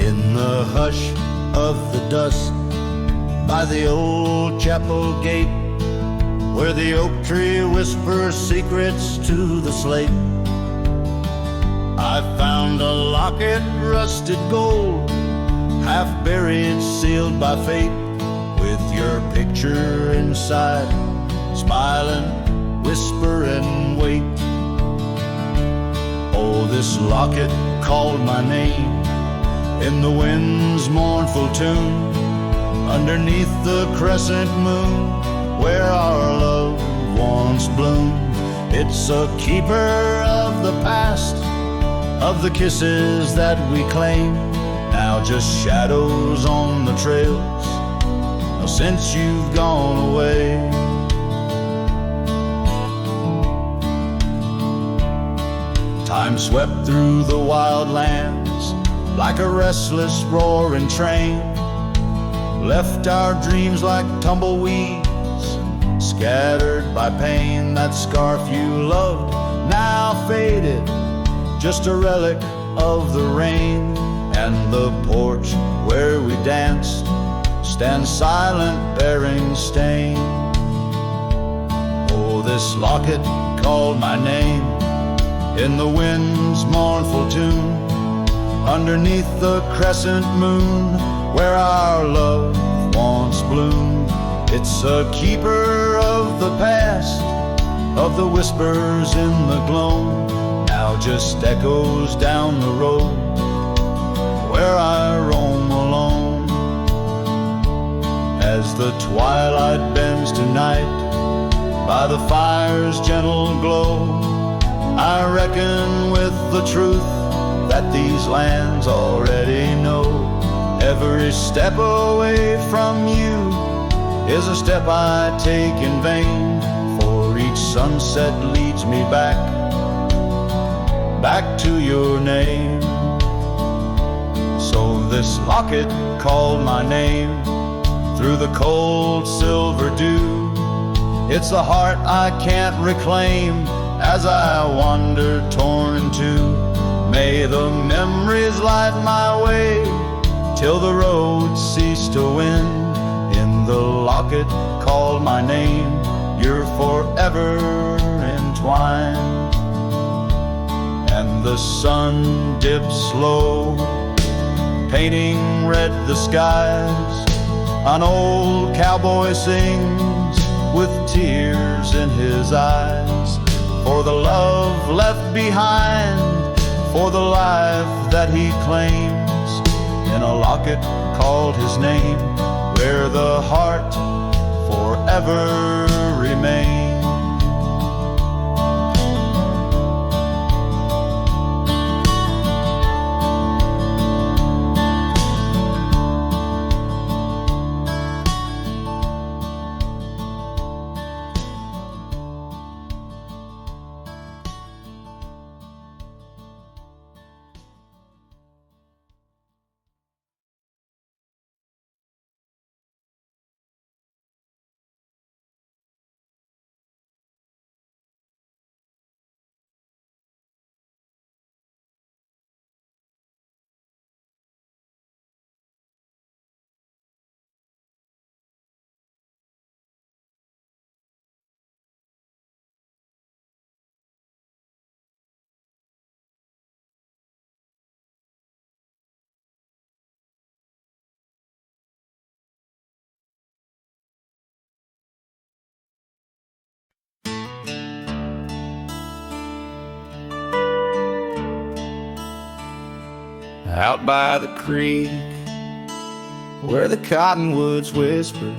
In the hush of the dusk, by the old chapel gate, where the oak tree whispers secrets to the slate, I found a locket, rusted gold, half buried, sealed by fate, with your picture inside, smiling, whispering, wait. Oh, this locket called my name in the wind's mournful tune, underneath the crescent moon, where our love once bloomed. It's a keeper of the past, of the kisses that we claim, now just shadows on the trails, since you've gone away. Time swept through the wild lands like a restless roaring train, left our dreams like tumbleweeds, scattered by pain. That scarf you loved, now faded, just a relic of the rain. And the porch where we danced stands silent, bearing stain. Oh, this locket called my name in the wind's mournful tune, underneath the crescent moon, where our love once bloomed. It's a keeper of the past, of the whispers in the gloam, now just echoes down the road, where I roam alone. As the twilight bends tonight, by the fire's gentle glow, I reckon with the truth that these lands already know. Every step away from you is a step I take in vain, for each sunset leads me back, back to your name. So this locket called my name through the cold silver dew. It's a heart I can't reclaim as I wander torn in two. May the memories light my way till the road cease to win. In the locket called my name, you're forever entwined. And the sun dips low, painting red the skies. An old cowboy sings with tears in his eyes, for the love left behind, for the life that he claims. In a locket called his name, where the heart forever remains. Out by the creek, where the cottonwoods whisper,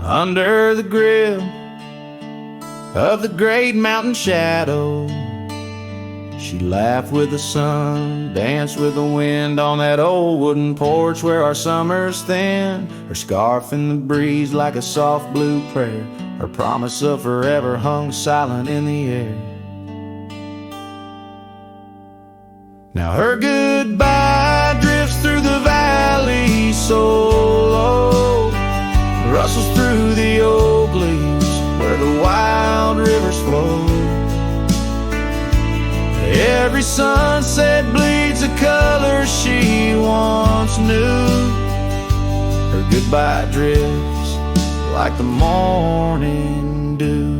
under the grip of the great mountain shadow, she laughed with the sun, danced with the wind on that old wooden porch where our summers thin. Her scarf in the breeze like a soft blue prayer, her promise of forever hung silent in the air. Now her goodbye drifts through the valley so low, rustles through the oak leaves where the wild rivers flow. Every sunset bleeds a color she once knew. Her goodbye drifts like the morning dew.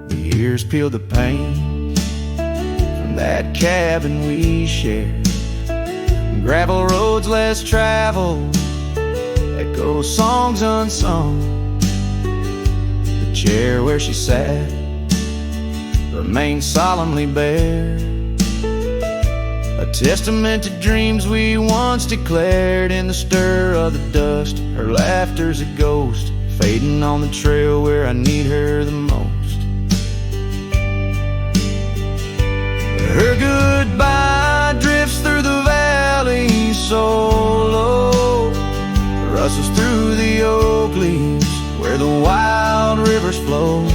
The years peeled the paint from that cabin we shared. Gravel roads less traveled, echo songs unsung. The chair where she sat remained solemnly bare, a testament to dreams we once declared. In the stir of the dust, her laughter's a ghost, fading on the trail where I need her the most. Her goodbye drifts through the valley so low, rustles through the oak leaves where the wild rivers flow.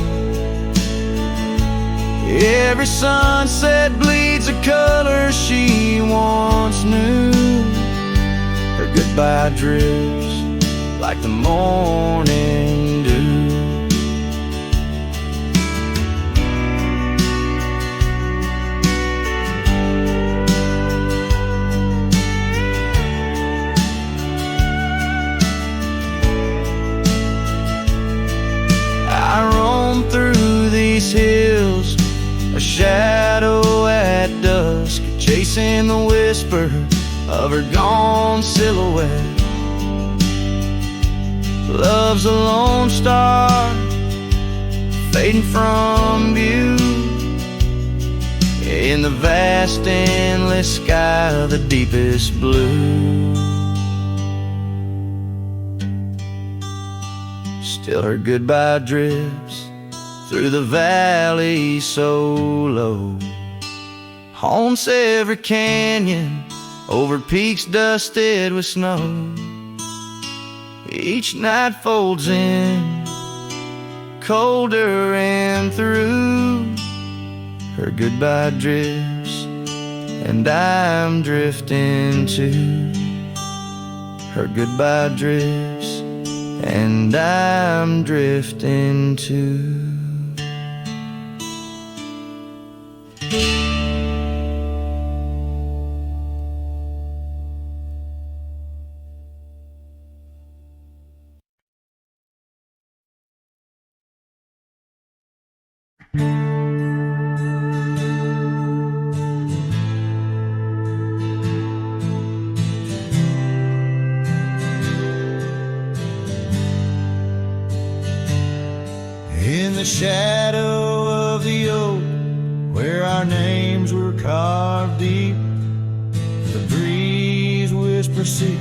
Every sunset bleeds a color she once knew. Her goodbye drifts like the morning dew. I roam through these hills, a shadow at dusk, chasing the whisper of her gone silhouette. Love's a lone star fading from view in the vast endless sky of the deepest blue. Still her goodbye drifts through the valley so low, haunts every canyon, over peaks dusted with snow. Each night folds in, colder and through. Her goodbye drifts, and I'm drifting too. Her goodbye drifts, and I'm drifting too. In the shadow of the oak, where our names were carved deep, the breeze whispers secret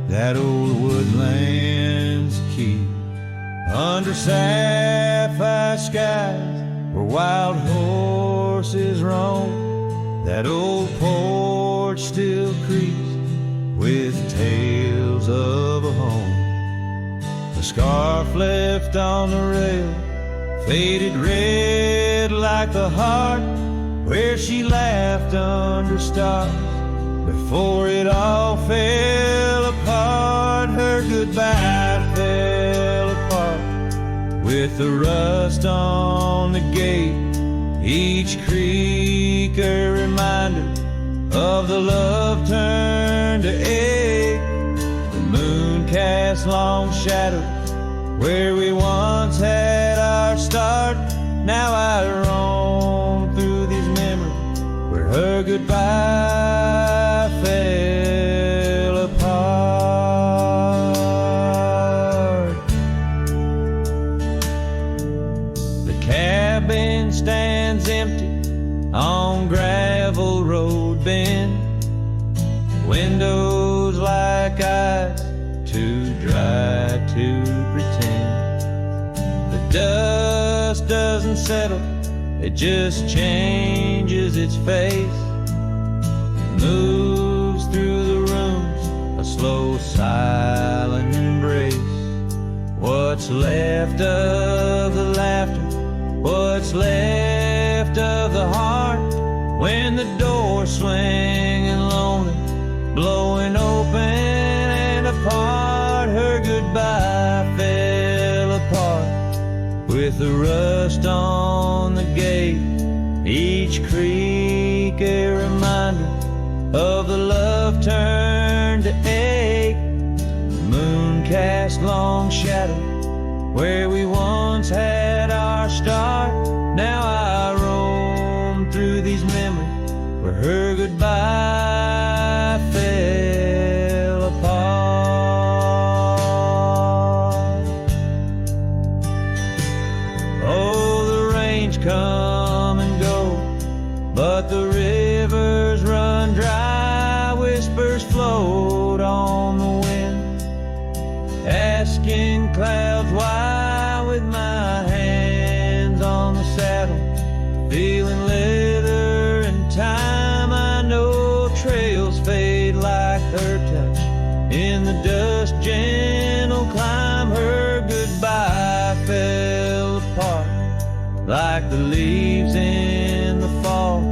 that old woodlands keep. Under sapphire skies where wild horses roam, that old porch still creaks with tales of a home. The scarf left on the rail faded red like the heart where she laughed under stars before it all fell apart. Her goodbye fell apart with the rust on the gate, each creak a reminder of the love turned to ache. The moon cast long shadows where we once had our start. Now I roam through these memories where her goodbye fell apart. The cabin stands empty on gravel road bend, windows like eyes too dry to pretend. The dust doesn't settle, it just changes its face, moves through the rooms, a slow silent embrace. What's left of the laughter, what's left of the heart, when the door swinging lonely, blowing open and apart. Her goodbye fell apart with the rust on the gate, Each creek a reminder of the love turned to ache. The moon cast long shadow where we once had our start. Now I roam through these memories where her goodbye fell apart. Oh, the rains come and go, but the rivers run dry. Whispers float on the wind, asking clouds why. With my hands on the saddle, feeling leather and time, I know trails fade like her touch. In the dust, gentle climb, her goodbye fell apart like the leaves in the fall.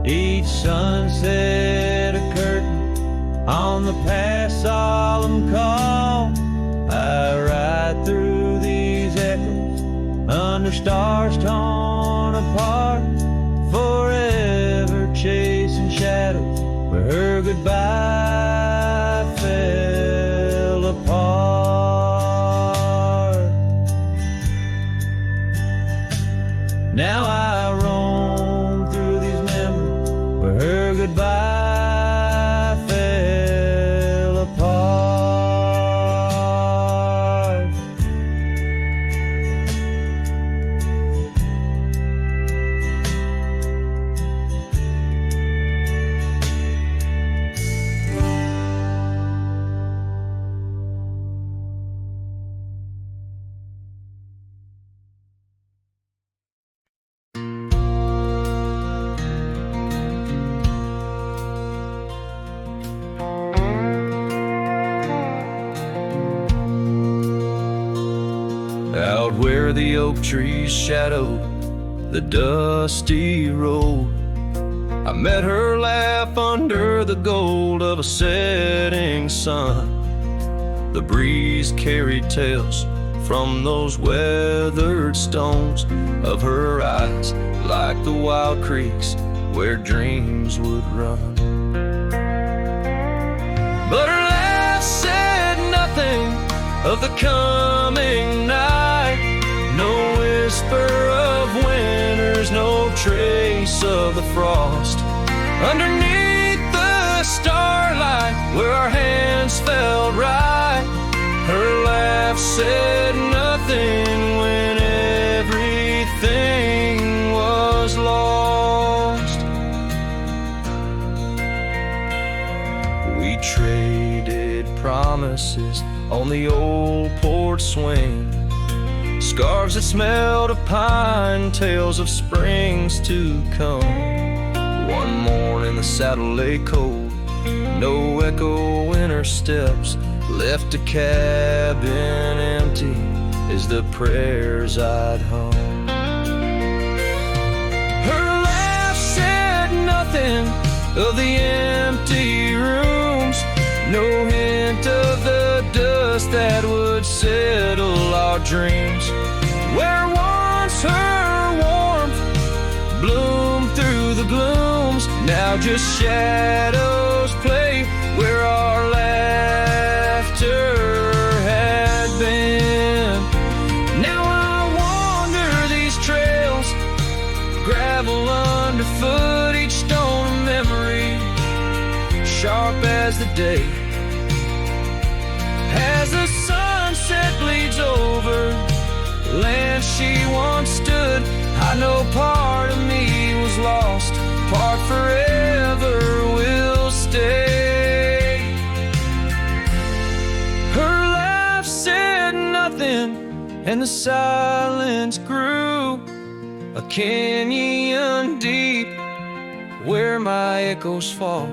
Each sunset a curtain on the past solemn call. I ride through these echoes under stars torn apart, forever chasing shadows where her goodbye fell apart. Now I roam through these memories where her goodbye fell apart. Out where the oak trees shadow the dusty road, I met her laugh under the gold of a setting sun. The breeze carried tales from those weathered stones of her eyes, like the wild creeks where dreams would run. But her laugh said nothing of the coming night, no whisper of winters, no trace of the frost. Underneath the starlight where our hands felt right, her laugh said nothing when everything was lost. We traded promises on the old porch swing, scarves that smelled of pine, tales of springs to come. One morning the saddle lay cold, no echo in her steps, left a cabin empty as the prayers I'd hung. Her laugh said nothing of the empty rooms, no hint of the dust that would settle our dreams. Where once her warmth bloomed through the glooms, now just shadows play where our laughter had been. Now I wander these trails, gravel underfoot, each stone a memory, sharp as the day. As the sunset bleeds over land she once stood, I know part of me was lost, part forever will stay. Her laugh said nothing, and the silence grew a canyon deep where my echoes fall.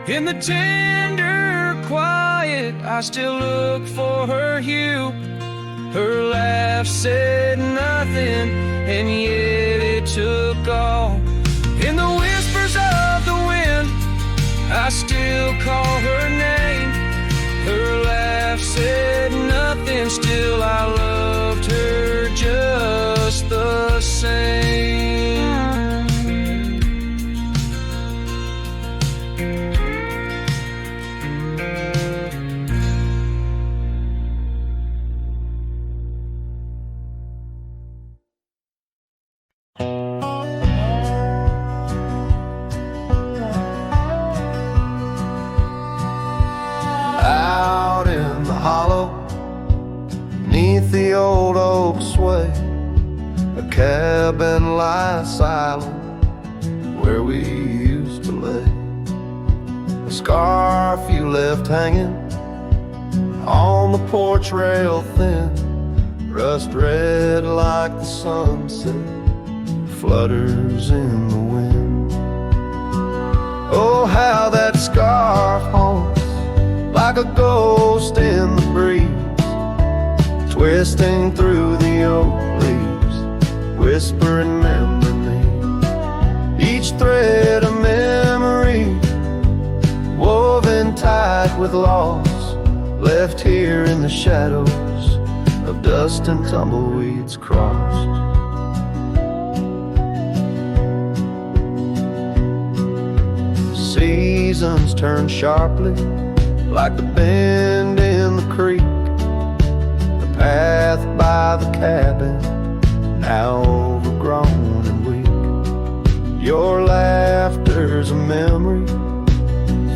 In the tender quiet, I still look for her hue. Her laugh said nothing, and yet it took all. In the whispers of the wind, I still call her name. Her laugh said nothing, still I loved her just the same. cabin lie silent where we used to lay. A scarf you left hanging on the porch rail thin, rust red like the sunset flutters in the wind. Oh, how that scarf haunts like a ghost in the breeze, twisting through the oak leaves, whisper remember me. Each thread a memory, woven tight with loss, left here in the shadows of dust and tumbleweeds crossed. Seasons turn sharply like the bend in the creek, the path by the cabin now overgrown and weak. Your laughter's a memory,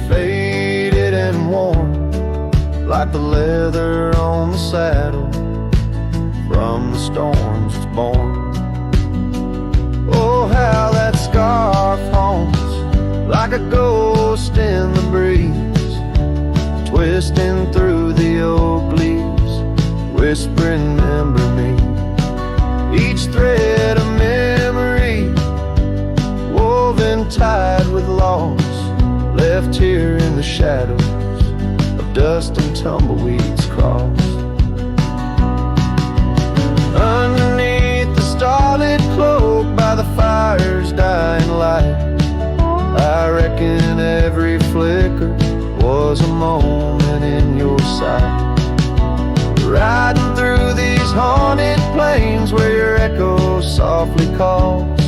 faded and worn, like the leather on the saddle from the storms it's born. Oh, how that scarf haunts like a ghost in the breeze, twisting through the oak leaves, whispering remember me. Each thread a memory, woven tied with loss, left here in the shadows of dust and tumbleweeds crossed. Underneath the starlit cloak by the fire's dying light, I reckon every flicker was a moment in your sight. Riding through these haunted plains where your echo softly calls,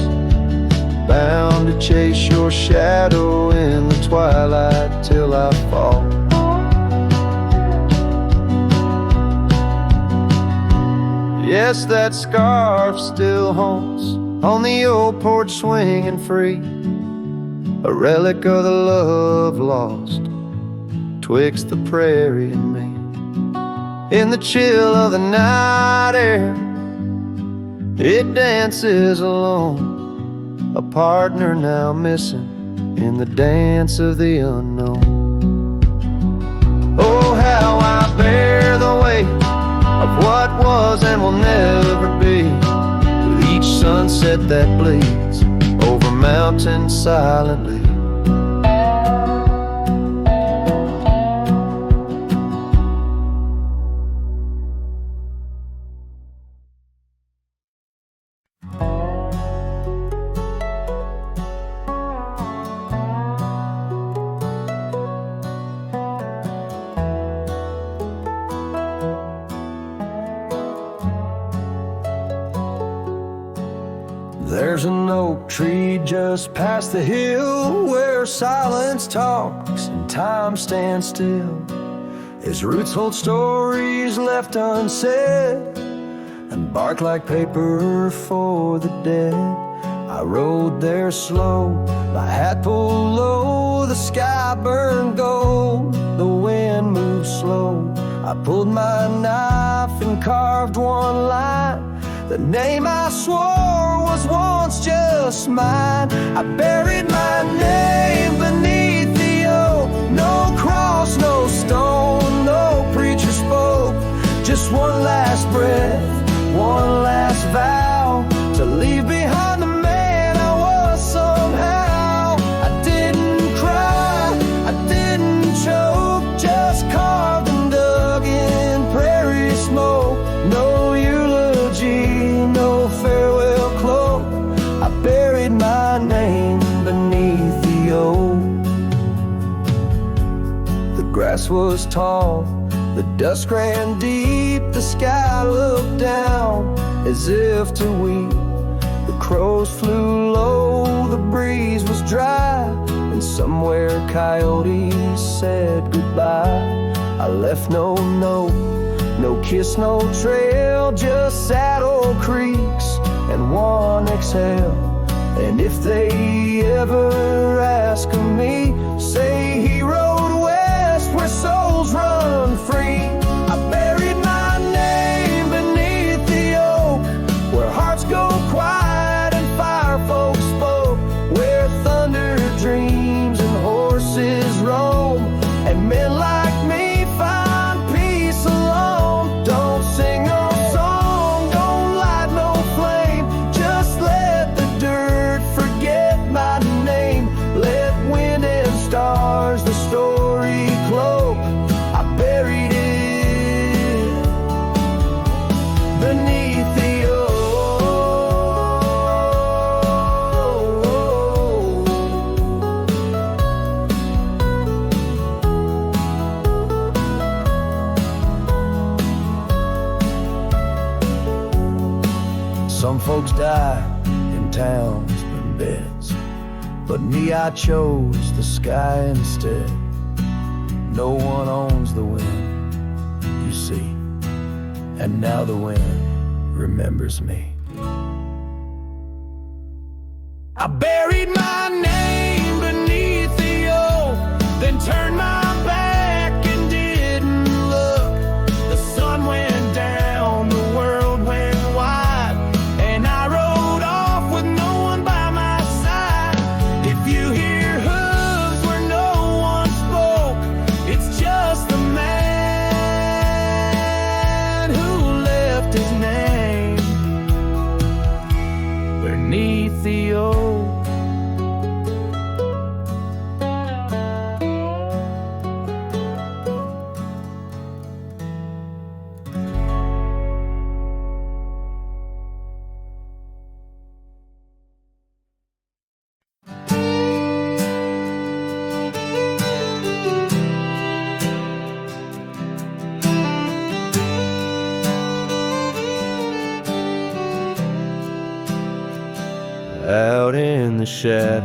bound to chase your shadow in the twilight till I fall. Yes, that scarf still haunts on the old porch swinging free, a relic of the love lost twixt the prairie and me. In the chill of the night air, it dances alone, a partner now missing in the dance of the unknown. Oh, how I bear the weight of what was and will never be, with each sunset that bleeds over mountains silently. There's an oak tree just past the hill where silence talks and time stands still. Its roots hold stories left unsaid and bark like paper for the dead. I rode there slow, my hat pulled low, the sky burned gold, the wind moved slow. I pulled my knife and carved one line, the name I swore was once just mine. I buried my name beneath the oak, no cross, no stone, no preacher spoke, just one last breath, one last vow, to leave behind the man I was somehow. I didn't cry, I didn't choke, just carved and dug in prairie smoke. No eulogy, no farewell cloak, I buried my name beneath the oak. The grass was tall, the dusk ran deep, the sky looked down as if to weep. The crows flew low, the breeze was dry, and somewhere coyotes said goodbye. I left no note, no kiss, no trail, just saddle creaks and one exhale. And if they ever ask of me, say he rode west where souls run free. I buried my name beneath the oak where hearts go quiet. folks die in towns and beds, but me, I chose the sky instead. No one owns the wind, you see, and now the wind remembers me. I buried my name beneath the oak, then turned my back and didn't look. The sun went down, the world went wide, and I rode off with no one by my side. If you hear hooves where no one spoke, it's just the man who left his name beneath the oak. Out in the shadow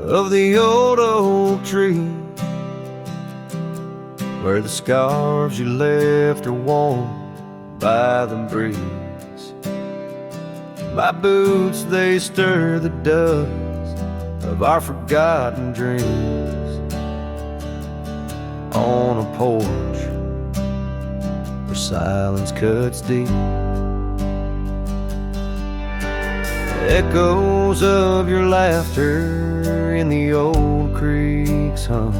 of the old oak tree, where the scarves you left are warm by the breeze. My boots, they stir the dust of our forgotten dreams. On a porch where silence cuts deep, echoes of your laughter in the old creeks hum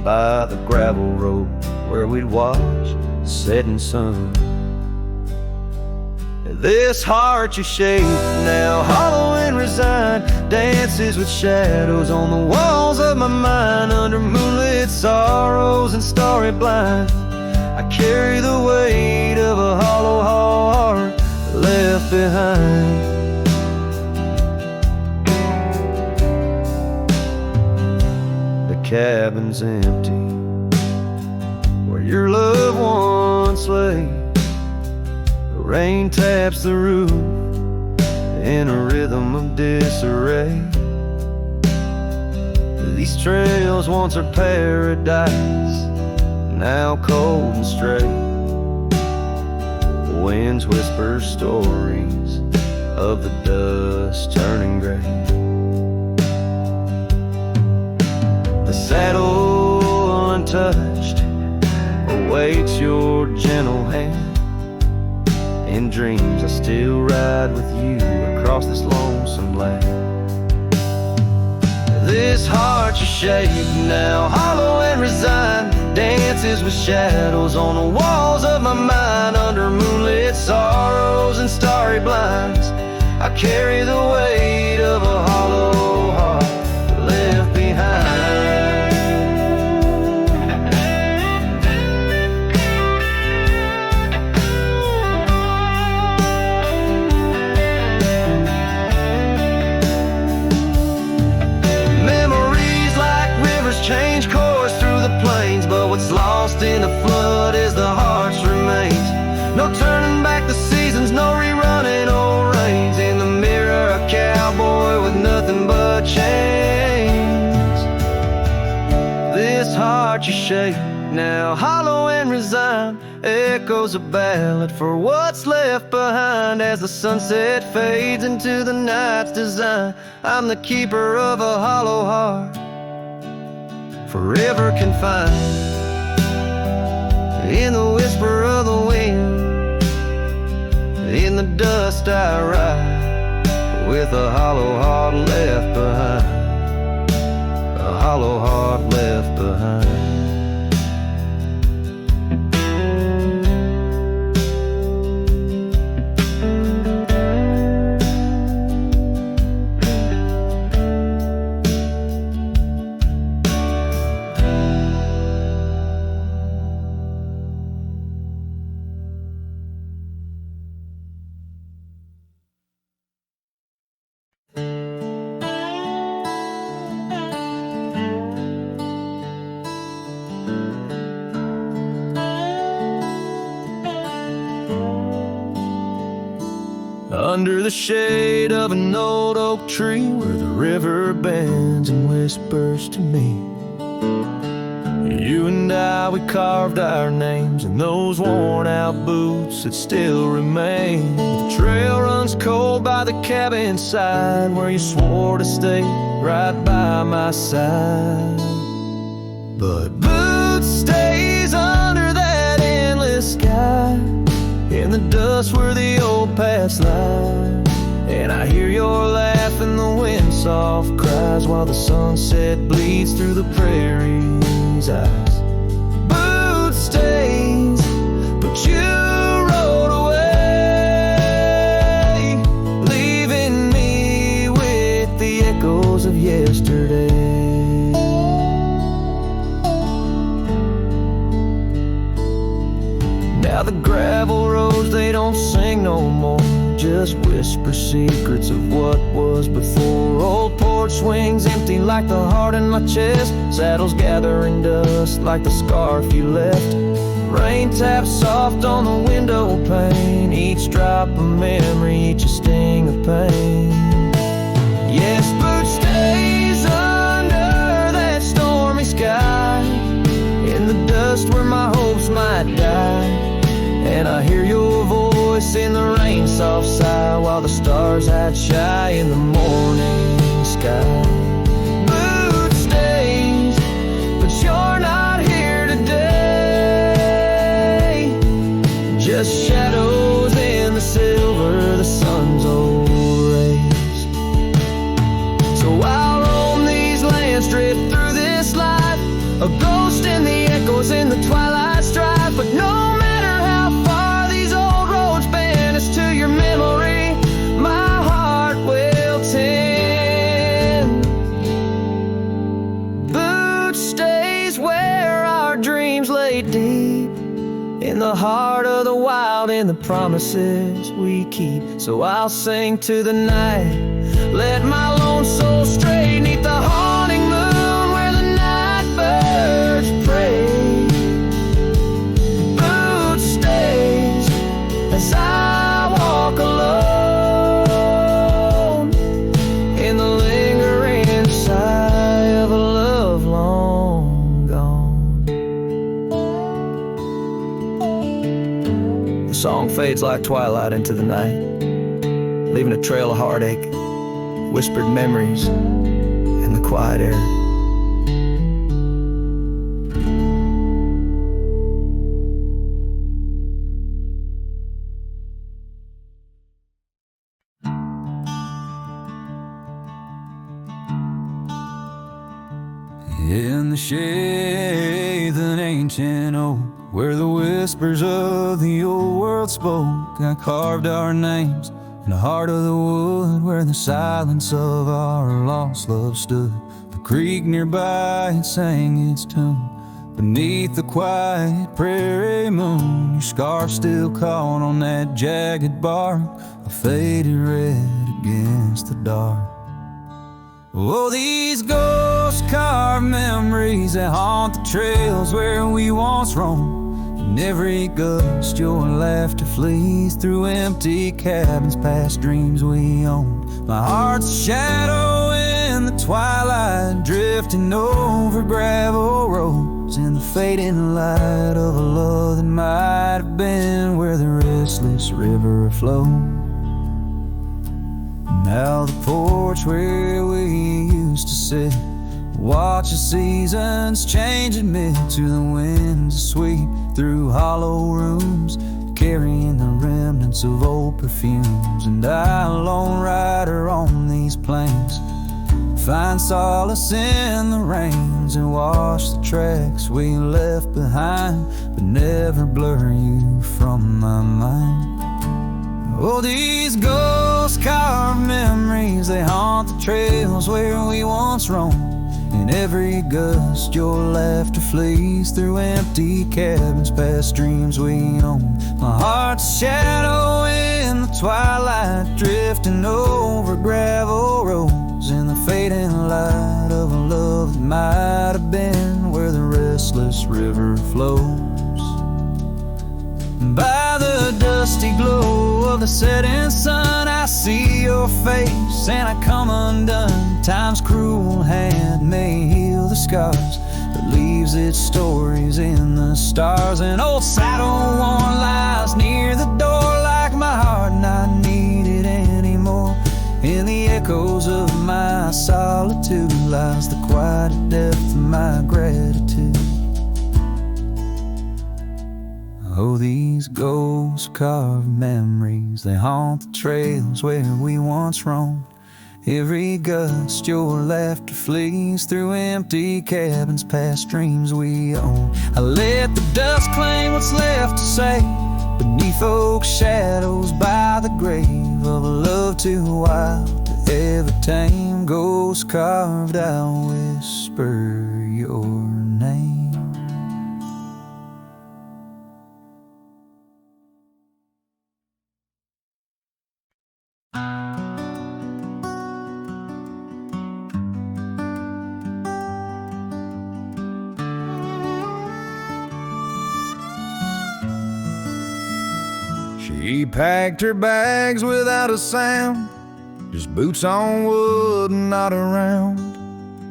by the gravel road where we'd watch the setting sun. This heart you shape, now hollow and resigned, dances with shadows on the walls of my mind. Under moonlit sorrows and starry blinds, I carry the weight of a hollow heart left behind. Cabin's empty where your loved ones lay. The rain taps the roof in a rhythm of disarray. These trails once are paradise, now cold and straight. The winds whisper stories of the dust turning gray. The saddle untouched awaits your gentle hand. In dreams I still ride with you across this lonesome land. This heart you shape, now hollow and resigned, dances with shadows on the walls of my mind. Under moonlit sorrows and starry blinds, I carry the weight of a hollow heart left behind. Change course through the plains, but what's lost in the flood is the heart's remains. No turning back the seasons, no rerunning old reins. In the mirror, a cowboy with nothing but chains. This heart you shape, now hollow and resigned, echoes a ballad for what's left behind. As the sunset fades into the night's design, I'm the keeper of a hollow heart, forever confined in the whisper of the wind. In the dust I ride with a hollow heart left behind, a hollow heart left behind. under the shade of an old oak tree, where the river bends and whispers to me. You and I, we carved our names in those worn out boots that still remain. The trail runs cold by the cabin side, where you swore to stay right by my side. But Boots stays under that endless sky, in the dust where the old paths lie. And I hear your laugh and the wind soft cries, while the sunset bleeds through the prairie's eyes. Boots stays, but you rode away, leaving me with the echoes of yesterday. Now the gravel roads, they don't sing no more, just whisper secrets of what was before. Old porch swings empty like the heart in my chest, saddles gathering dust like the scarf you left. Rain taps soft on the window pane, each drop a memory, each a sting of pain. Yes, Boots stays under that stormy sky, in the dust where my hopes might die. And I hear your voice in the rain soft sigh, while the stars hide shy in the morning sky. Boots stays, but you're not here today, just shadows in the silver, the sun's old rays. So I'll roam these lands, drift through this life, a ghost in the echoes in the twilight strife. But no matter how far these old roads banish to your memory, my heart will tend. Boots stays where our dreams lay deep, in the heart of the wild, in the promises we keep. So I'll sing to the night, let my lone soul stray 'neath the haunting moon where the night birds pray. Boots stays as I walk alone, in the lingering sigh of a love long gone. The song fades like twilight into the night, leaving a trail of heartache, whispered memories in the quiet air. In the shade of an ancient oak, where the whispers of the old world spoke, I carved our names in the heart of the wood, where the silence of our lost love stood. The creek nearby, it sang its tune beneath the quiet prairie moon. Your scar still caught on that jagged bark, a faded red against the dark. Oh, these ghost-carved memories that haunt the trails where we once roamed. In every gust, your laughter flees through empty cabins past dreams we owned. My heart's a shadow in the twilight, drifting over gravel roads, in the fading light of a love that might have been where the restless river flowed. Now the porch where we used to sit, watch the seasons change, admit to the winds that sweep through hollow rooms, carrying the remnants of old perfumes. And I, lone rider on these plains, find solace in the rains and wash the tracks we left behind, but never blur you from my mind. Oh, these ghost-carved memories, they haunt the trails where we once roamed. In every gust, your laughter flees through empty cabins past dreams we owned. My heart's a shadow in the twilight, drifting over gravel roads, in the fading light of a love that might have been where the restless river flows. By the dusty glow of the setting sun, I see your face and I come undone. Time's cruel hand may heal the scars, but leaves its stories in the stars. An old saddle worn lies near the door like my heart not needed anymore. In the echoes of my solitude lies the quiet depth of my gratitude. Oh, these ghost-carved memories, they haunt the trails where we once roamed. Every gust your laughter flees through empty cabins past dreams we own. I let the dust claim what's left to say beneath oak shadows by the grave of a love too wild to ever tame. Ghost carved, I'll whisper your name. She packed her bags without a sound, just boots on wood and not around.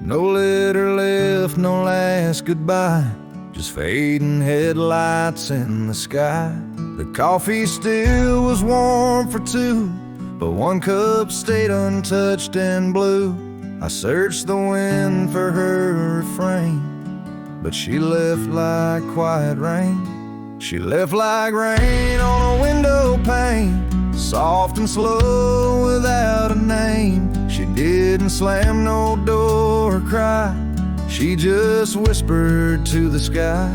No letter left, no last goodbye, just fading headlights in the sky. The coffee still was warm for two, but one cup stayed untouched and blue. I searched the wind for her refrain, but she left like quiet rain. She left like rain on a window pane, soft and slow without a name. She didn't slam no door or cry, she just whispered to the sky.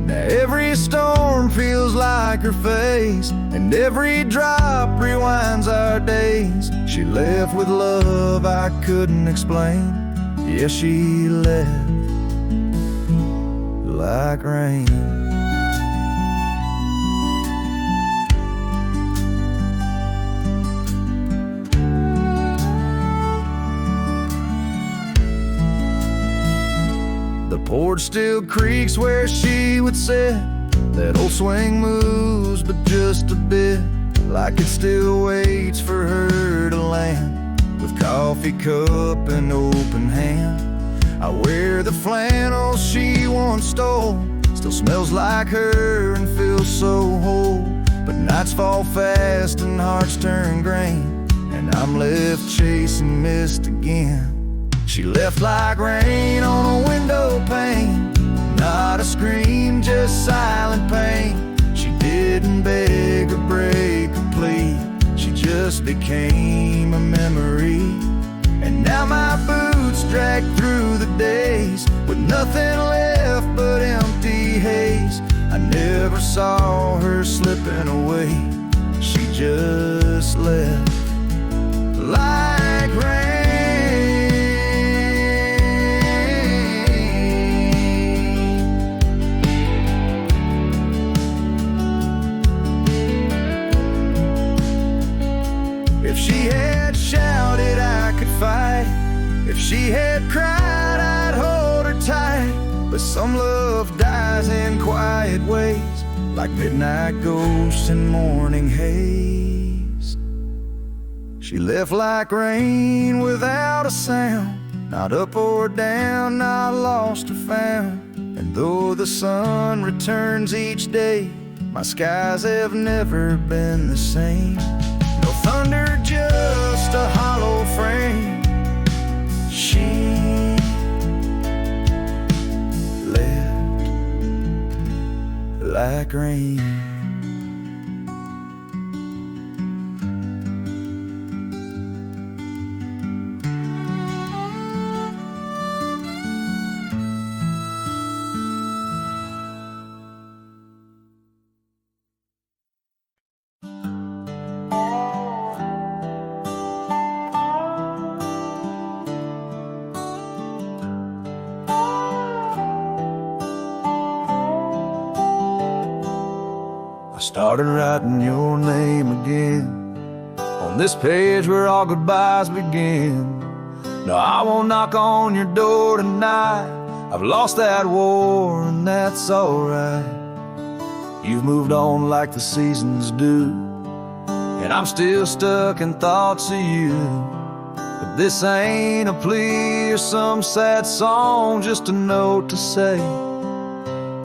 Now every storm feels like her face, and every drop rewinds our days. She left with love I couldn't explain. Yes, she left like rain. The porch still creaks where she would sit. That old swing moves, but just a bit, like it still waits for her to land. With coffee cup and open hand, I wear the flannel she once stole. Still smells like her and feels so whole. But nights fall fast and hearts turn grain, and I'm left chasing mist again. She left like rain on a window pane, not a scream, just silent pain. She didn't beg or break or plead, she just became a memory. And now my boots drag through the days, with nothing left but empty haze. I never saw her slipping away, she just left like rain. If she had shouted, I could fight. If she had cried, I'd hold her tight. But some love dies in quiet ways, like midnight ghosts in morning haze. She left like rain without a sound, not up or down, not lost or found. And though the sun returns each day, my skies have never been the same. No thunder, just a hollow frame. She left like rain. Started writing your name again on this page where all goodbyes begin. No, I won't knock on your door tonight. I've lost that war and that's alright. You've moved on like the seasons do, and I'm still stuck in thoughts of you. But this ain't a plea or some sad song, just a note to say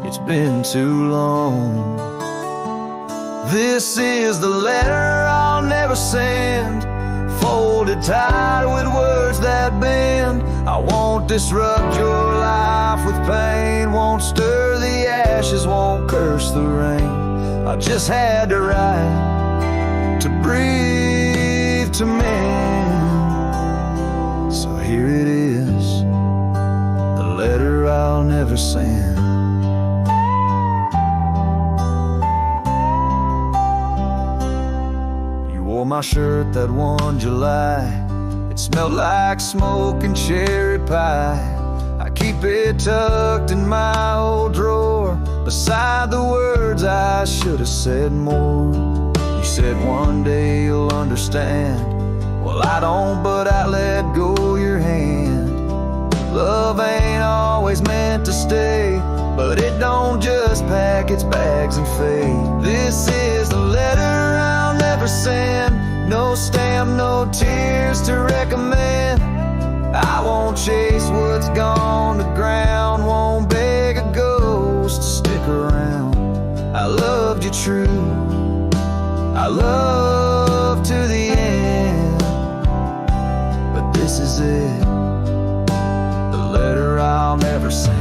it's been too long. This is the letter I'll never send, folded tight with words that bend. I won't disrupt your life with pain, won't stir the ashes, won't curse the rain. I just had to write, to breathe, to mend. So here it is, the letter I'll never send. Wore my shirt that one July. It smelled like smoke and cherry pie. I keep it tucked in my old drawer, beside the words I should have said more. You said one day you'll understand. Well, I don't, but I let go your hand. Love ain't always meant to stay, but it don't just pack its bags and fade. This is the letter I'll never send, no stamp, no tears to recommend. I won't chase what's gone to ground, won't beg a ghost to stick around. I loved you true, I love to the end, but this is it, the letter I'll never send.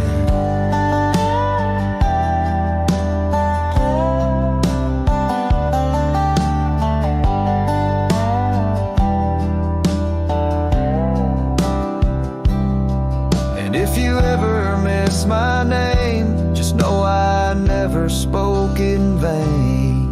My name, just know I never spoke in vain.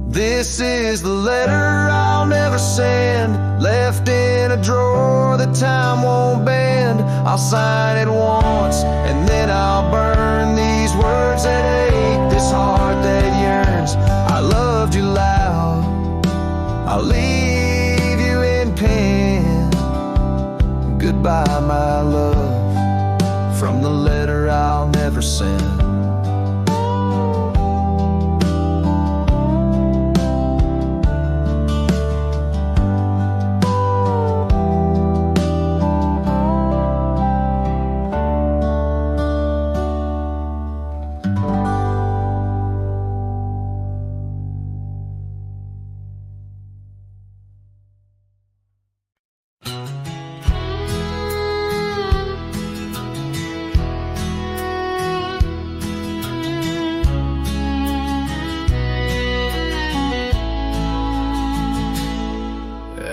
This is the letter I'll never send, left in a drawer that time won't bend. I'll sign it once and then I'll burn these words that ache, this heart that yearns. I loved you loud, I'll leave you in pen. Goodbye, my love, from the letter I'll never send.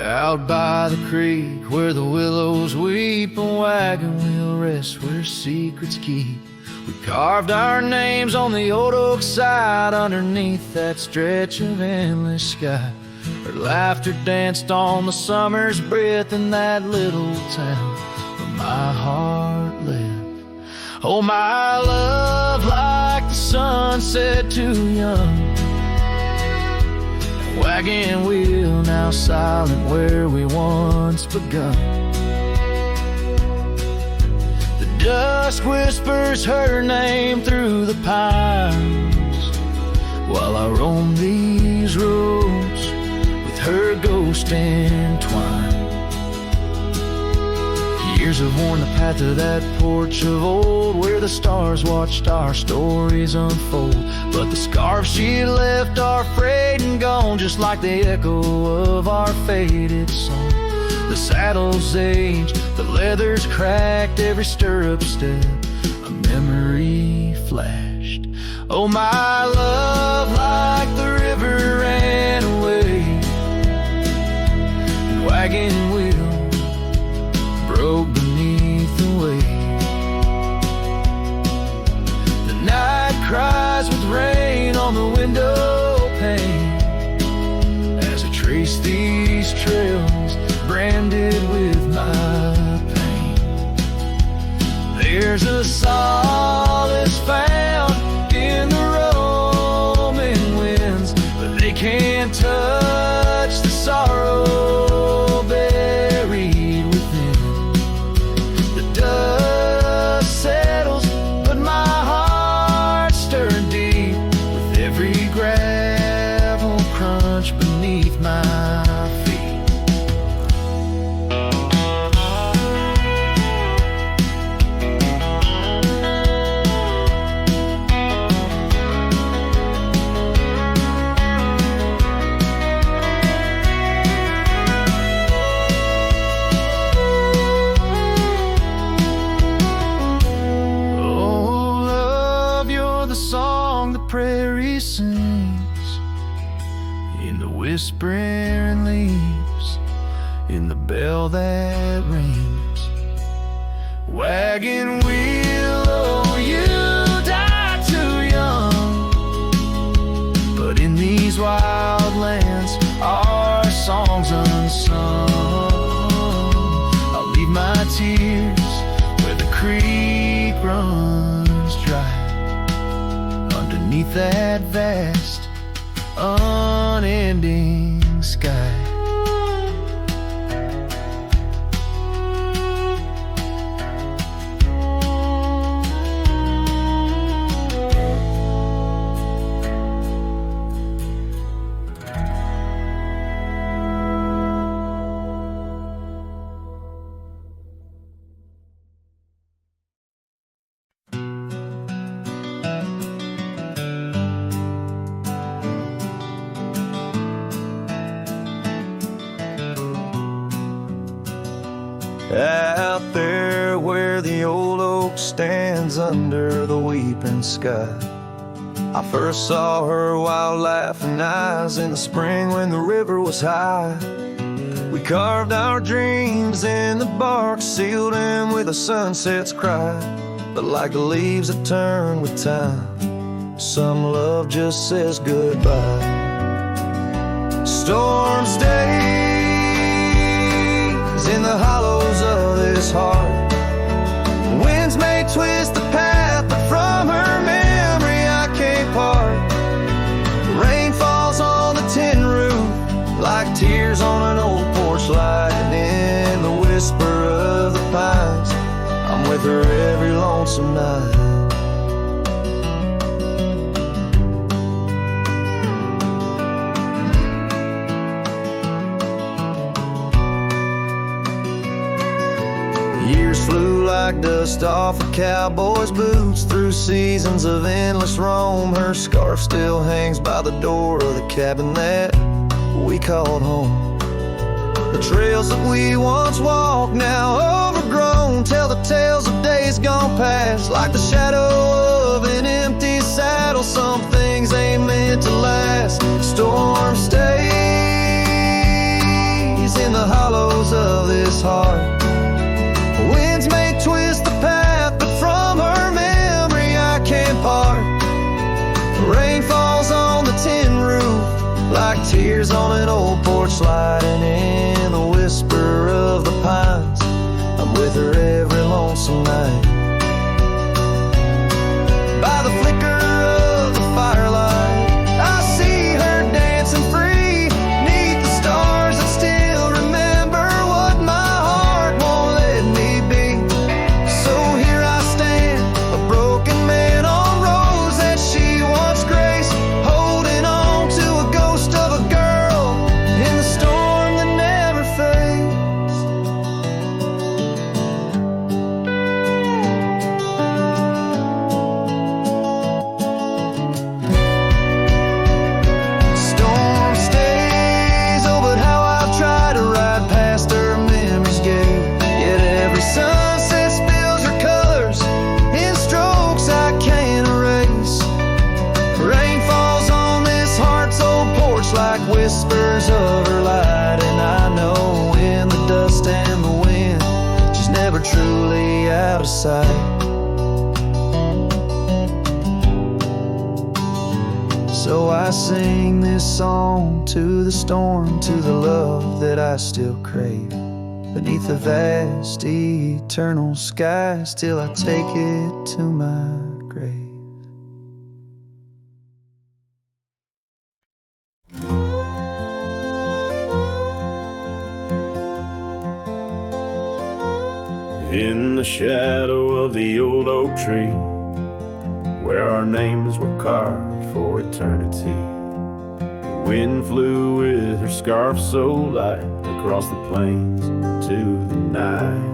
Out by the creek where the willows weep, a wagon wheel rests where secrets keep. We carved our names on the old oak side underneath that stretch of endless sky. Her laughter danced on the summer's breath in that little town where my heart lived. Oh, my love, like the sunset too young, wagon wheel now silent where we once begun. The dusk whispers her name through the pines while I roam these roads with her ghost entwined. Years have worn the path of that porch of old where the stars watched our stories unfold. But the scarves she left are frayed and gone, just like the echo of our faded song. The saddle's aged, the leather's cracked, every stirrup step a memory flashed. Oh, my love, like the river ran away, and wagon wheel broke beneath the weight. The night cries with rain on the window pane as I trace these trails branded with my pain. There's a solace found in the roaming winds, but they can't touch the sorrow bed. that rings. Wagon wheel, oh, you died too young. But in these wild lands, our songs unsung. I'll leave my tears where the creek runs dry, underneath that vast, unending sky. Out there where the old oak stands under the weeping sky, I first saw her wild laughing eyes in the spring when the river was high. We carved our dreams in the bark, sealed them with a sunset's cry. But like the leaves that turn with time, some love just says goodbye. Storms days in the hollows of this heart. Winds may twist the path, but from her memory I can't part. Rain falls on the tin roof like tears on an old porch light, and in the whisper of the pines I'm with her every lonesome night. Years flew like dust off a cowboy's boots, through seasons of endless roam. Her scarf still hangs by the door of the cabin that we called home. The trails that we once walked, now overgrown, tell the tales of days gone past. Like the shadow of an empty saddle, some things ain't meant to last. Storm stays in the hollows of this heart. Winds may twist the path, but from her memory I can't part. Rain falls on the tin roof like tears on an old porch light, and in the whisper of the pines I'm with her every lonesome night. By the flicker of the firelight I see her dancing free, 'neath the stars that still remember what my heart won't let me be. So here I stand, a broken man on roads that she once graced, holding on to a ghost of a girl in the storm that never fades. Storm stays, oh, but how I've tried to ride past her memory's gate. Yet every sunset spills her colors in strokes I can't erase. Rain falls on this heart's old porch like whispers of her light, and I know in the dust and the wind she's never truly out of sight. So I sing this song to the storm, to the love that I still crave. Beneath the vast eternal skies, till I take it to my grave. In the shadow of the old oak tree, where our names were carved for eternity, the wind flew with her scarf so light across the plains to the night.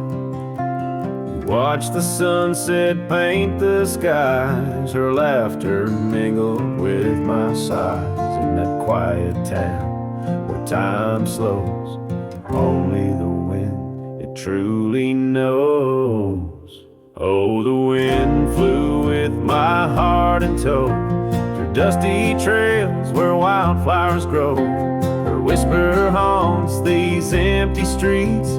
We watched the sunset paint the skies, her laughter mingled with my sighs. In that quiet town where time slows, only the wind it truly knows. Oh, the wind flew with my heart in tow, through dusty trails where wildflowers grow. Her whisper haunts these empty streets,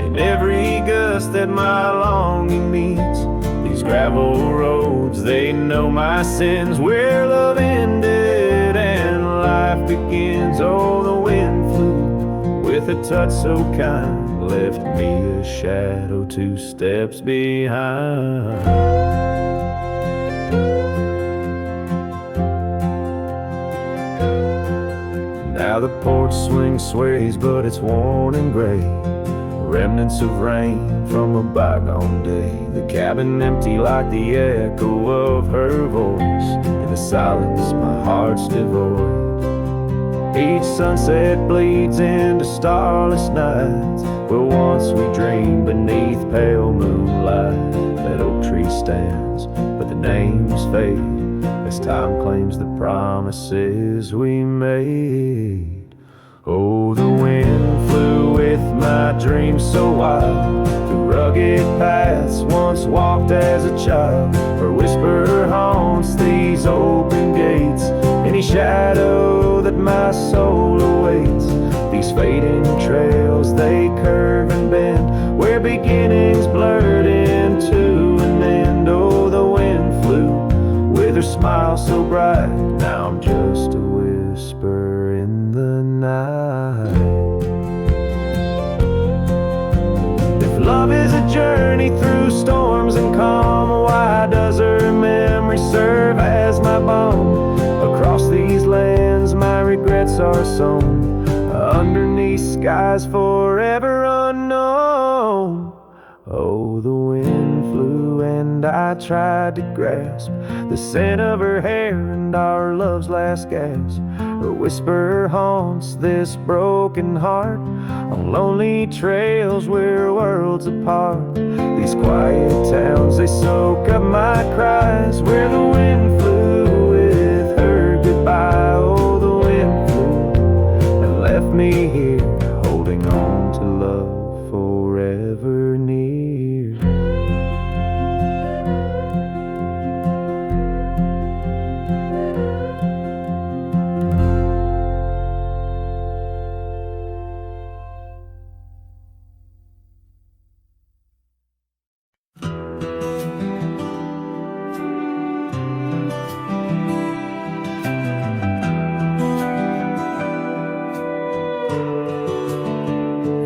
and in every gust that my longing meets. These gravel roads, they know my sins, where love ended and life begins. Oh, the wind flew with a touch so kind, left me a shadow 2 steps behind. Now the porch swing sways, but it's worn and gray, remnants of rain from a bygone day. The cabin empty like the echo of her voice. In the silence, my heart's devoid. Each sunset bleeds into starless nights, where once we dreamed beneath pale moonlight. That oak tree stands, but the names fade as time claims the promises we made. Oh, the wind flew with my dreams so wild, through rugged paths once walked as a child. Her whisper haunts these open gates, any shadow that my soul awaits. These fading trails, they curve and bend, where beginnings blurred into an end. Oh, the wind flew with her smile so bright, now I'm just a whisper in the night. If love is a journey through storms and calm, why does her memory serve as my balm? Across these lands my regrets are sown, underneath skies forever unknown. Oh, the wind flew and I tried to grasp the scent of her hair and our love's last gasp. Her whisper haunts this broken heart on lonely trails we're worlds apart. These quiet towns, they soak up my cries, where the wind flew with her goodbye. Oh, the wind flew and left me here, holding on to love forever near.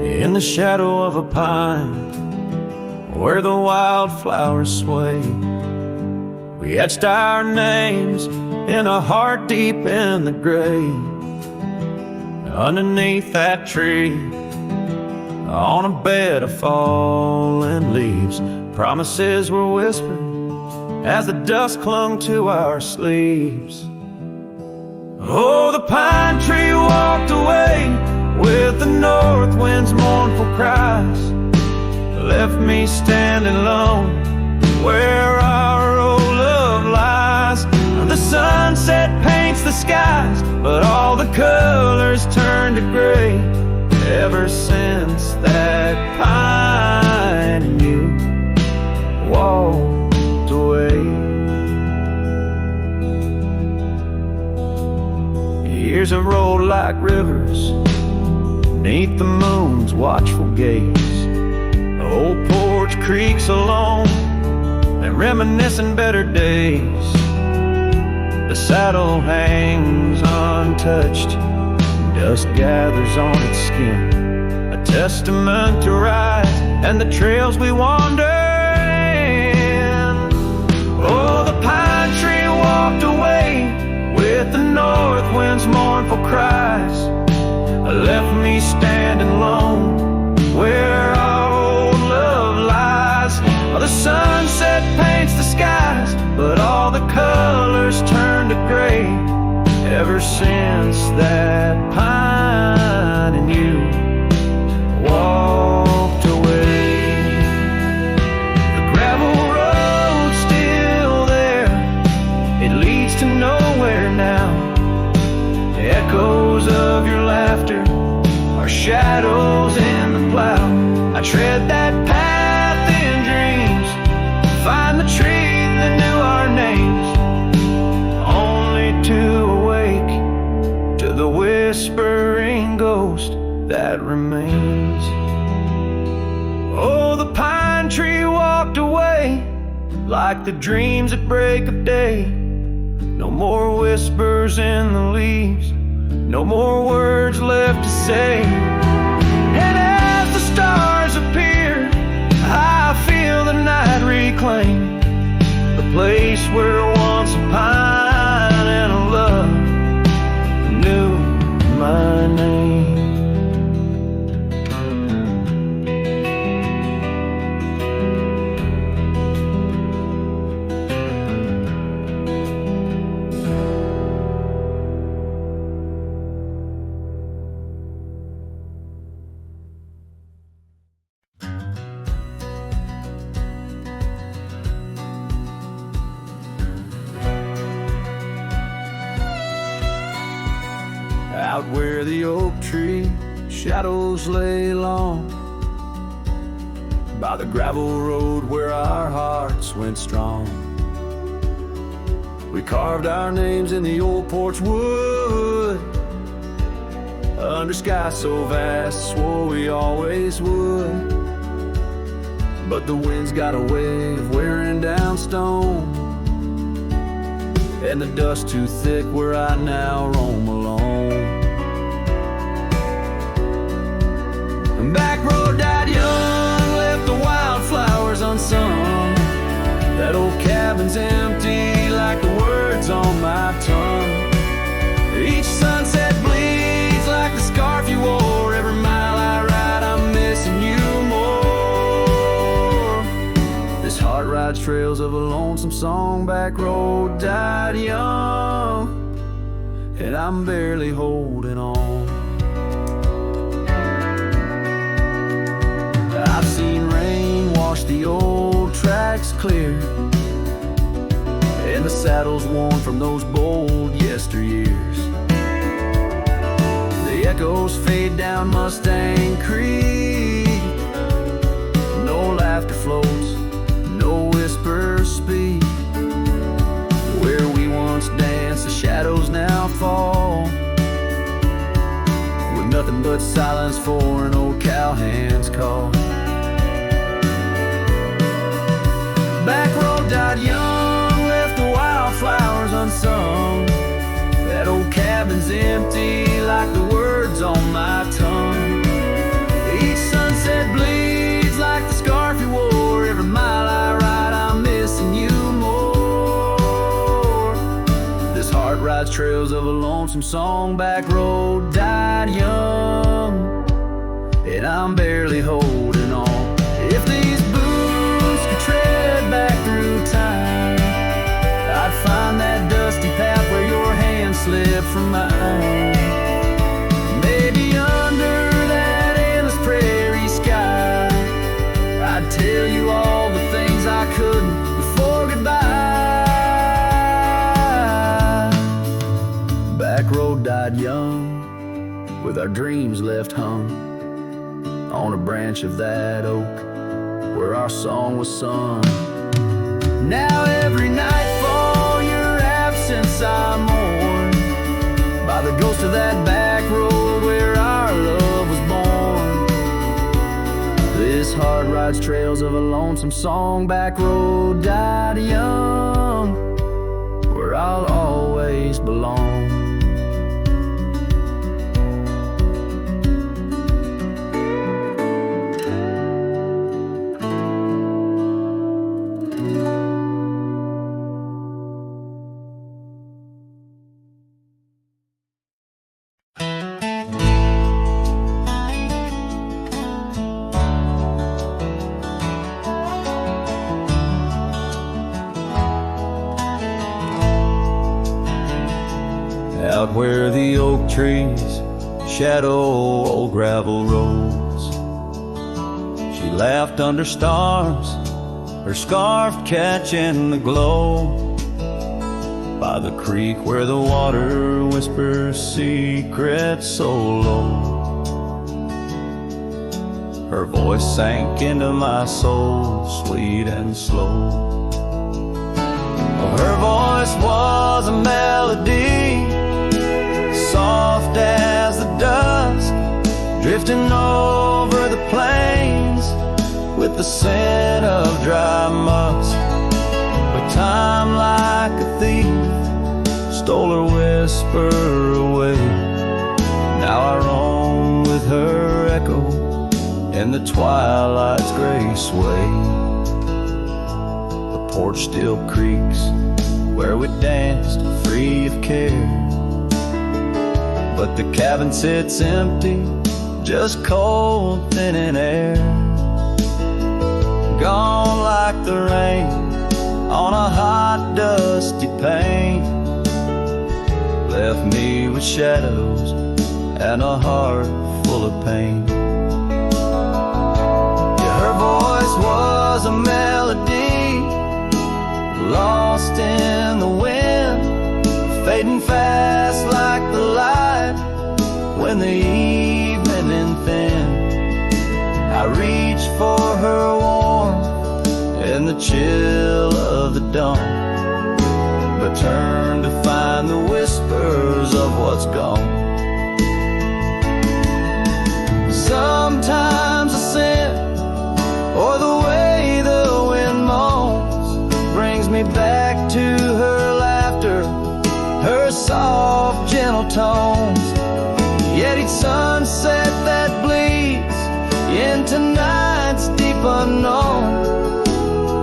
In the shadow of a pine, where the wildflowers sway, we etched our names in a heart deep in the grave. Underneath that tree, on a bed of fallen leaves, promises were whispered as the dust clung to our sleeves. Oh, the pine tree walked away with the north wind's mournful cries, left me standing alone where our old love lies. The sunset paints the skies, but all the colors turn to gray. Ever since that pine and you walked away. Years have rolled like rivers beneath the moon's watchful gaze. The old porch creaks alone and reminiscing better days. The saddle hangs untouched, dust gathers on its skin, a testament to ride and the trails we wander in. Oh, the pine tree walked away with the north wind's mournful cries, left me standing alone where our old love lies. Oh, the sunset paints the skies, but all the colors turn to gray. Ever since that pine and you walked away. The gravel road's still there, it leads to nowhere now. Echoes of your laughter are shadows in the plow. I tread that path in dreams, find the tree that knew our names, only to awake to the whispering ghost that remains. the pine tree walked away, like the dreams at break of day. No more whispers in the leaves, no more words left to say. And as the stars appear, I feel the night reclaim the place where once a pine and a love knew my name. Out where the oak tree shadows lay long, by the gravel road where our hearts went strong, we carved our names in the old porch wood, under sky so vast, swore we always would. But the wind's got a way of wearing down stone, and the dust too thick where I now roam alone. Back road died young, left the wildflowers unsung. That old cabin's empty like the words on my tongue. Each sunset bleeds like the scarf you wore. Every mile I ride I'm missing you more. This heart rides trails of a lonesome song. Back road died young, and I'm barely holding on. I've seen rain wash the old tracks clear, and the saddles worn from those bold yesteryears. The echoes fade down Mustang Creek. No laughter floats, no whispers speak. Where we once danced, the shadows now fall, with nothing but silence for an old cowhand's call. Back road died young, left the wildflowers unsung. That old cabin's empty like the words on my tongue. Each sunset bleeds like the scarf you wore. Every mile I ride I'm missing you more. This heart rides trails of a lonesome song. Back road died young, and I'm barely holding on. If these boots could tread back through time, I'd find that dusty path where your hand slipped from mine. Maybe under that endless prairie sky, I'd tell you all the things I couldn't before goodbye. Back road died young, with our dreams left hung on a branch of that oak where our song was sung. Now every nightfall your absence I mourn, by the ghost of that back road where our love was born. This heart rides trails of a lonesome song. Back road died young, where I'll always belong. Out where the oak trees shadow old gravel roads, she laughed under stars, her scarf catching the glow. By the creek where the water whispers secrets so low, her voice sank into my soul, sweet and slow. Her voice was a melody, soft as the dusk, drifting over the plains with with the scent of dry musk. But time, like a thief, stole her whisper away. Now I roam with her echo in the twilight's gray sway. The porch still creaks where we danced free of care, but the cabin sits empty, just cold, thinning air. Gone like the rain on a hot, dusty pane, left me with shadows and a heart full of pain. Yeah, her voice was a melody, lost in the wind, fading fast like the light when the evening thin. I reached for her warmth in the chill of the dawn, but turned to find the whispers of what's gone. Sometimes a scent or the way the wind moans brings me back to her laughter, her soft, gentle tones. Yet each sunset that bleeds into night's deep unknown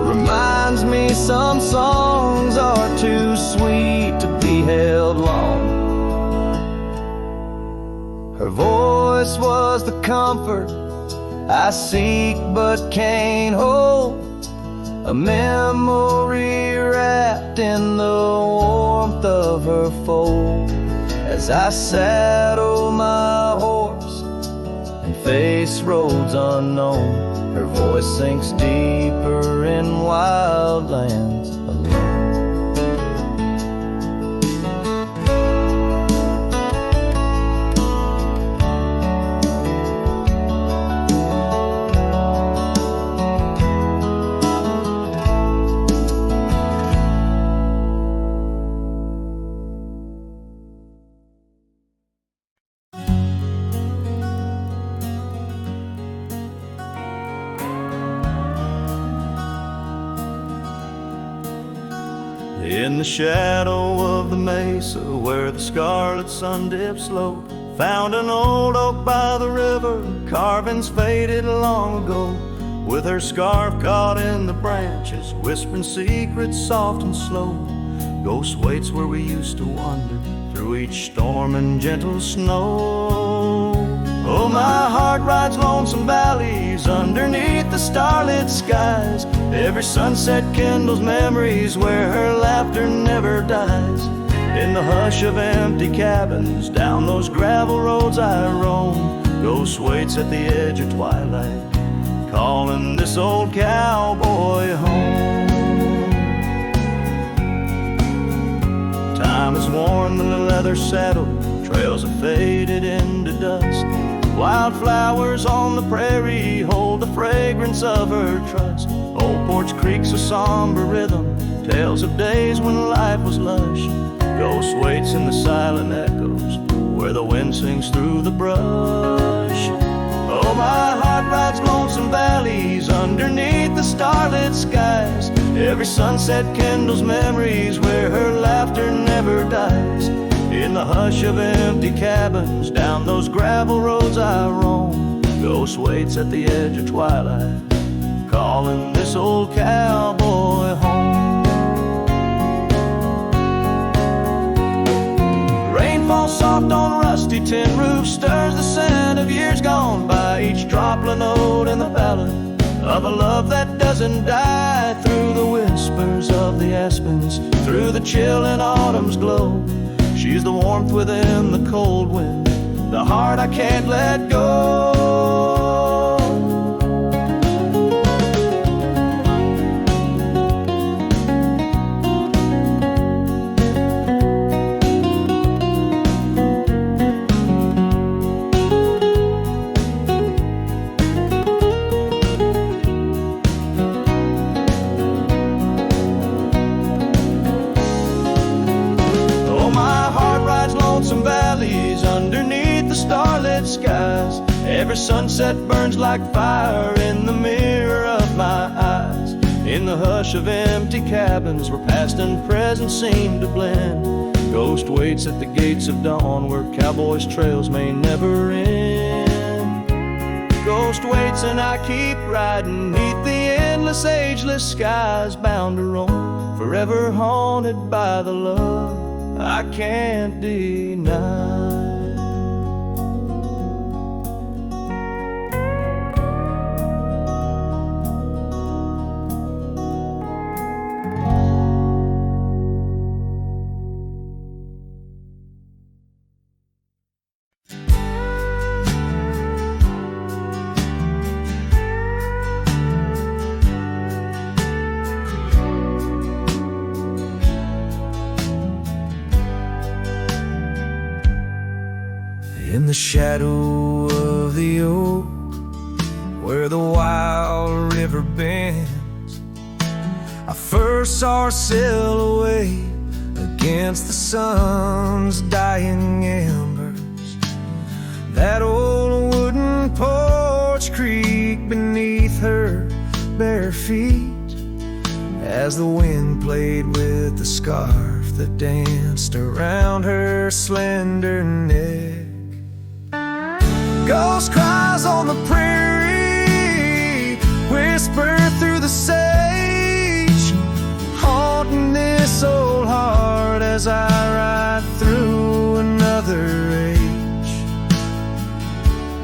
reminds me some songs are too sweet to be held long. Her voice was the comfort I seek but can't hold, a memory wrapped in the warmth of her fold. As I saddle my horse and face roads unknown, her voice sinks deeper in wild lands alone. In the shadow of the mesa where the scarlet sun dips low, found an old oak by the river, carvings faded long ago. With her scarf caught in the branches, whispering secrets soft and slow. Ghost waits where we used to wander through each storm and gentle snow. Oh, my heart rides lonesome valleys underneath the starlit skies. Every sunset kindles memories where her laughter never dies. In the hush of empty cabins, down those gravel roads I roam, ghost waits at the edge of twilight, calling this old cowboy home. Time has worn the leather saddle, trails have faded into dust. Wildflowers on the prairie hold the fragrance of her trust. Old Porch Creek's a somber rhythm, tales of days when life was lush. Ghost waits in the silent echoes where the wind sings through the brush. Oh, my heart rides lonesome valleys underneath the starlit skies. Every sunset kindles memories where her laughter never dies. In the hush of empty cabins, down those gravel roads I roam, ghost waits at the edge of twilight, calling this old cowboy home. Rain falls soft on rusty tin roofs, stirs the scent of years gone by. Each droplet note in the ballad of a love that doesn't die. Through the whispers of the aspens, through the chill in autumn's glow, she's the warmth within the cold wind, the heart I can't let go. Underneath the starlit skies, every sunset burns like fire in the mirror of the hush of empty cabins where past and present seem to blend. Ghost waits at the gates of dawn where cowboys' trails may never end. Ghost waits and I keep riding neath the endless, ageless skies, bound to roam, forever haunted by the love I can't deny. In the shadow of the oak, where the wild river bends, I first saw her silhouette against the sun's dying embers. That old wooden porch creaked beneath her bare feet as the wind played with the scarf that danced around her slender neck. Ghost cries on the prairie whisper through the sage, haunting this old heart as I ride through another age.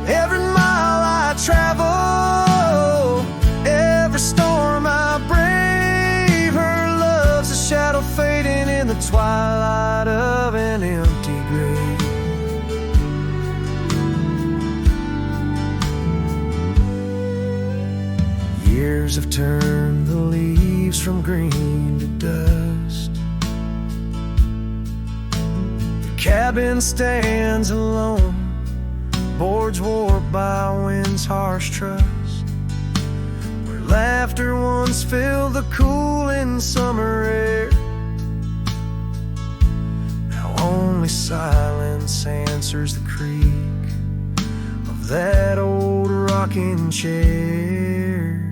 Every mile I travel, every storm I brave, her love's a shadow fading in the twilight of an empty grave. Years have turned the leaves from green to dust. The cabin stands alone, boards warped by wind's harsh trust, where laughter once filled the cooling summer air. Now only silence answers the creak of that old rocking chair.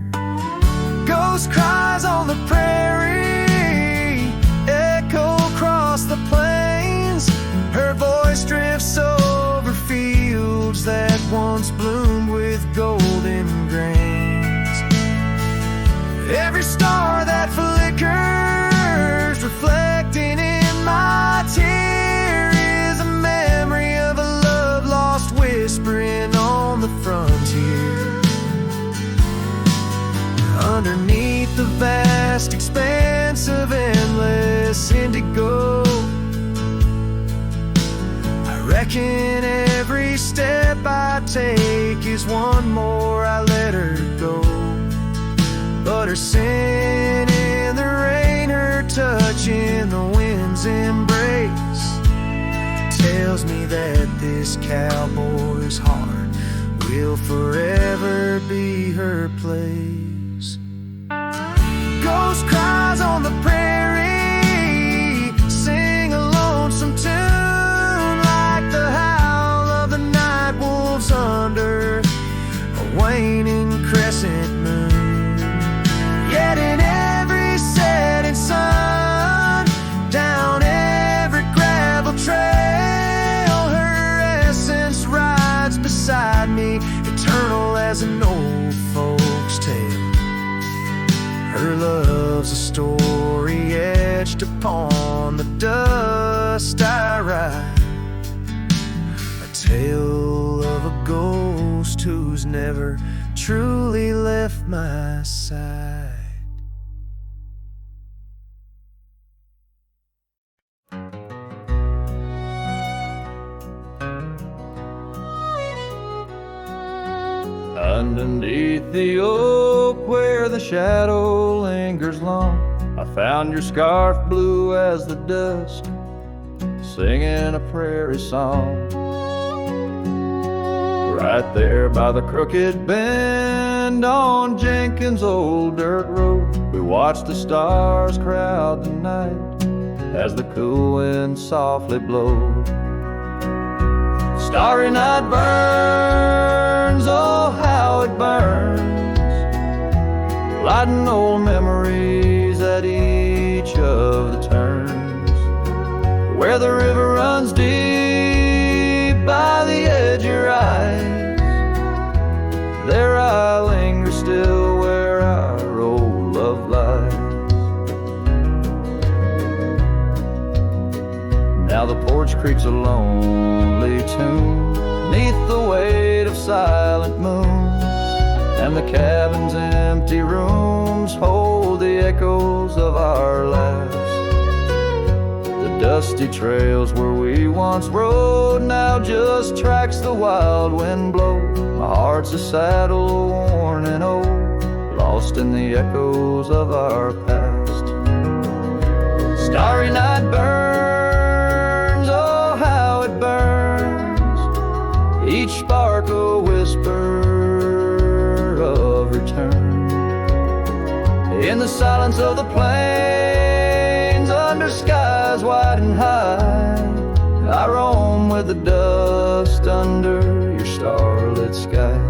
Ghost cries on the prairie, echo across the plains. Her voice drifts over fields that once bloomed with golden grains. Every star that flickers, reflecting in my tear, is a memory of a love lost whispering on the frontier. Underneath the vast expanse of endless indigo, I reckon every step I take is one more I let her go. But her scent in the rain, her touch in the wind's embrace, tells me that this cowboy's heart will forever be her place. Ghost cries on the prairie, sing a lonesome tune like the howl of the night wolves under a waning crescent moon. Yet in every setting sun, down every gravel trail, her essence rides beside me, eternal as an old folk's tale. Her love's a story etched upon the dust I write, a tale of a ghost who's never truly left my side. Underneath the oak where the shadow lingers long, I found your scarf blue as the dusk, singing a prairie song. Right there by the crooked bend on Jenkins' old dirt road, we watched the stars crowd the night as the cool wind softly blowed. Starry night burns, oh how it burns, lighting old memories at each of the turns. Where the river runs deep by the edge of your eyes, there I linger still where our old love lies. Now the porch creaks a lonely tune neath the weight of silent moons, and the cabin's empty rooms hold the echoes of our laughs. The dusty trails where we once rode now just tracks the wild wind blow. My heart's a saddle worn and old, lost in the echoes of our past. Starry night burns, oh how it burns, each spark a whisper of return. In the silence of the plains, under skies wide and high, I roam with the dust under your starlit sky.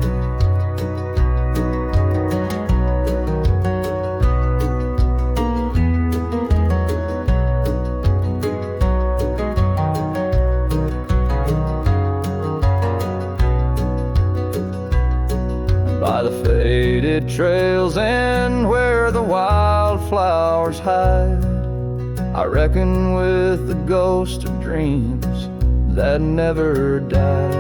By the faded trails and where the wildflowers hide, I reckon with the ghost of dreams that never die.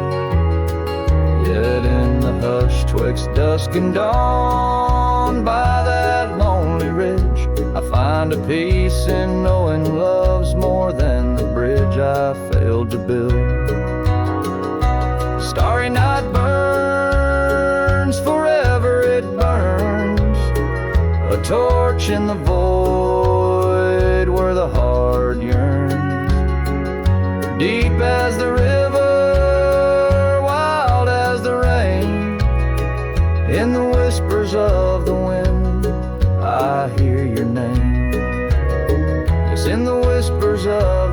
Yet in the hush twixt dusk and dawn, by that lonely ridge, I find a peace in knowing love's more than the bridge I failed to build. Starry night burns, forever it burns, a torch in the void where the heart yearns. Deep as the river, wild as the rain, in the whispers of the wind, I hear your name. Yes, in the whispers of